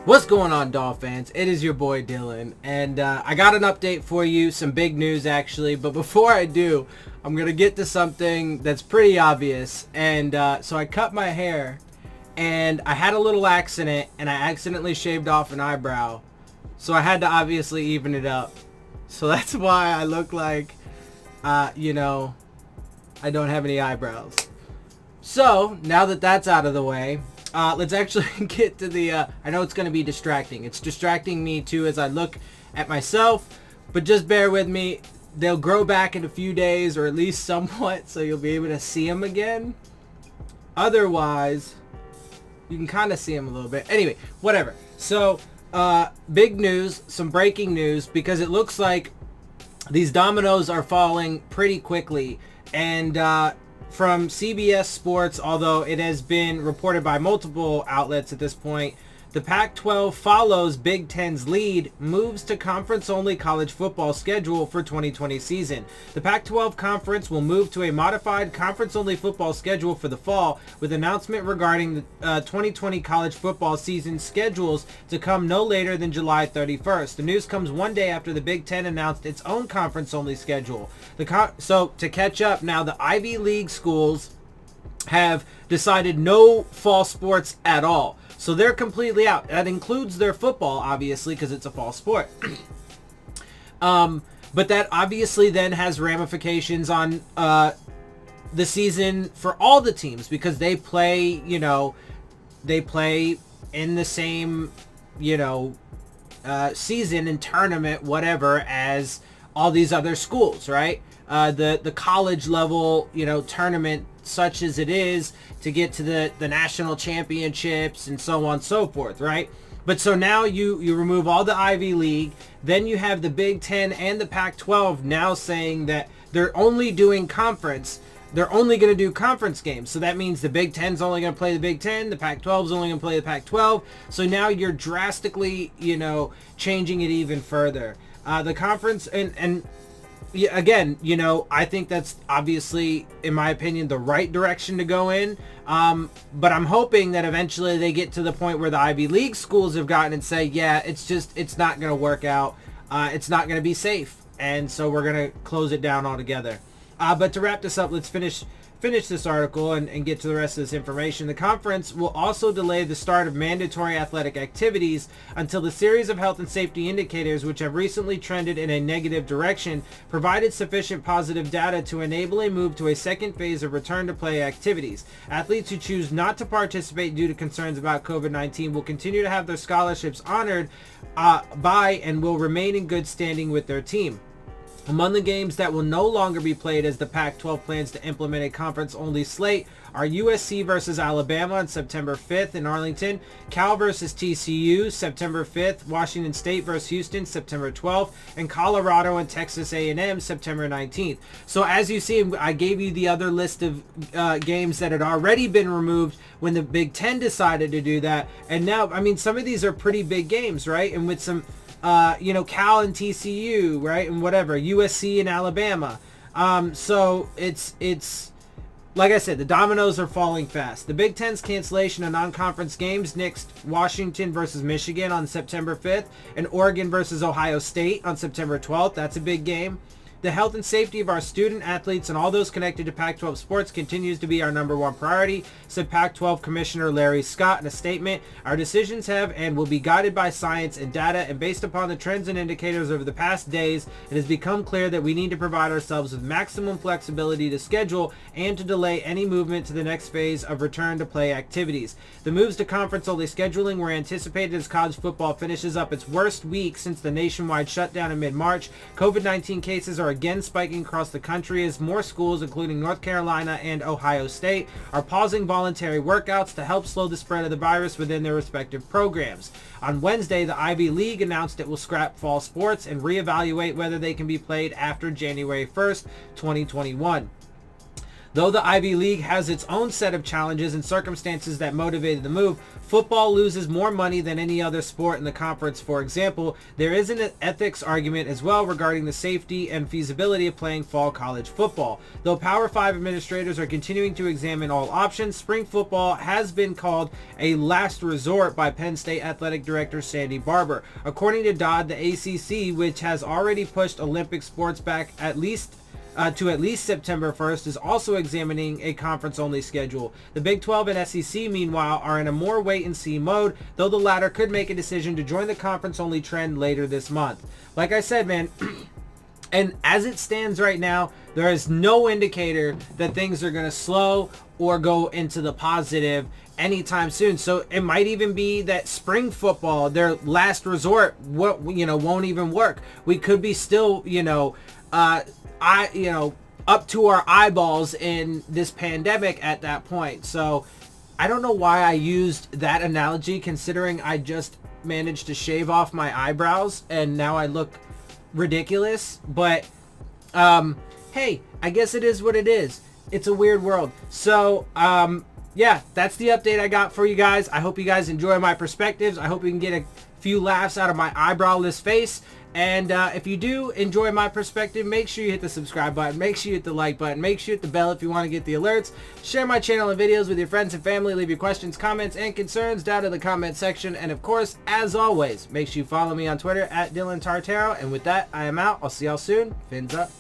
What's going on, Dolphins? It is your boy Dillon, and I got an update for you, some big news actually, but before I do, I'm going to get to something that's pretty obvious. And so I cut my hair, and I had a little accident, and I accidentally shaved off an eyebrow, so I had to obviously even it up. So that's why I look like, I don't have any eyebrows. So, now that that's out of the way, let's actually get to the, I know it's going to be distracting. It's distracting me too as I look at myself, but just bear with me. They'll grow back in a few days, or at least somewhat, so you'll be able to see them again. Otherwise, you can kind of see them a little bit. Anyway, whatever. So, big news, some breaking news, because it looks like these dominoes are falling pretty quickly. And, from CBS Sports, although it has been reported by multiple outlets at this point, the Pac-12 follows Big Ten's lead, moves to conference-only college football schedule for 2020 season. The Pac-12 conference will move to a modified conference-only football schedule for the fall, with announcement regarding the 2020 college football season schedules to come no later than July 31st. The news comes one day after the Big Ten announced its own conference-only schedule. So to catch up now, the Ivy League schools have decided no fall sports at all. So they're completely out. That includes their football, obviously, because it's a fall sport. But that obviously then has ramifications on the season for all the teams, because they play, they play in the same, season and tournament, whatever, as all these other schools, right? The college level, tournament, such as it is, to get to the national championships and so on and so forth, right? But so now you remove all the Ivy League, then you have the Big Ten and the Pac-12 now saying that they're only doing conference. They're only going to do conference games. So that means the Big Ten's only going to play the Big Ten, the Pac-12's only going to play the Pac-12. So now you're drastically, changing it even further. The conference, and yeah, again, I think that's obviously, in my opinion, the right direction to go in. But I'm hoping that eventually they get to the point where the Ivy League schools have gotten and say, yeah, it's not going to work out. It's not going to be safe. And so we're going to close it down altogether. But to wrap this up, let's finish this article and get to the rest of this information. The conference will also delay the start of mandatory athletic activities until the series of health and safety indicators, which have recently trended in a negative direction, provided sufficient positive data to enable a move to a second phase of return to play activities. Athletes who choose not to participate due to concerns about COVID-19 will continue to have their scholarships honored by and will remain in good standing with their team. Among the games that will no longer be played as the Pac-12 plans to implement a conference-only slate are USC versus Alabama on September 5th in Arlington, Cal versus TCU September 5th, Washington State versus Houston September 12th, and Colorado and Texas A&M September 19th. So as you see, I gave you the other list of games that had already been removed when the Big Ten decided to do that. And now, some of these are pretty big games, right? And with some Cal and TCU, right, and whatever, USC and Alabama. So it's like I said, the dominoes are falling fast. The Big Ten's cancellation of non-conference games next Washington versus Michigan on September 5th and Oregon versus Ohio State on September 12th. That's a big game. The health and safety of our student athletes and all those connected to Pac-12 sports continues to be our number one priority, said Pac-12 Commissioner Larry Scott in a statement. Our decisions have and will be guided by science and data, and based upon the trends and indicators over the past days, it has become clear that we need to provide ourselves with maximum flexibility to schedule and to delay any movement to the next phase of return to play activities. The moves to conference-only scheduling were anticipated as college football finishes up its worst week since the nationwide shutdown in mid-March. COVID-19 cases are again spiking across the country as more schools, including North Carolina and Ohio State, are pausing voluntary workouts to help slow the spread of the virus within their respective programs. On Wednesday, the Ivy League announced it will scrap fall sports and reevaluate whether they can be played after January 1st, 2021. Though the Ivy League has its own set of challenges and circumstances that motivated the move, football loses more money than any other sport in the conference. For example, there is an ethics argument as well regarding the safety and feasibility of playing fall college football. Though Power 5 administrators are continuing to examine all options, spring football has been called a last resort by Penn State Athletic Director Sandy Barber. According to Dodd, the ACC, which has already pushed Olympic sports back to at least September 1st, is also examining a conference-only schedule. The Big 12 and SEC, meanwhile, are in a more wait-and-see mode, though the latter could make a decision to join the conference-only trend later this month. Like I said, man, and as it stands right now, there is no indicator that things are going to slow or go into the positive anytime soon. So it might even be that spring football, their last resort, won't even work. We could be still, up to our eyeballs in this pandemic at that point. So I don't know why I used that analogy, considering I just managed to shave off my eyebrows and now I look ridiculous. But hey, I guess it is what it is. It's a weird world. So yeah, that's the update I got for you guys. I hope you guys enjoy my perspectives. I hope you can get a few laughs out of my eyebrowless face. And if you do enjoy my perspective, make sure you hit the subscribe button, make sure you hit the like button, make sure you hit the bell if you want to get the alerts. Share my channel and videos with your friends and family. Leave your questions, comments, and concerns down in the comment section. And of course, as always, make sure you follow me on Twitter at Dillon Tartaro. And with that, I am out. I'll see y'all soon. Fins up.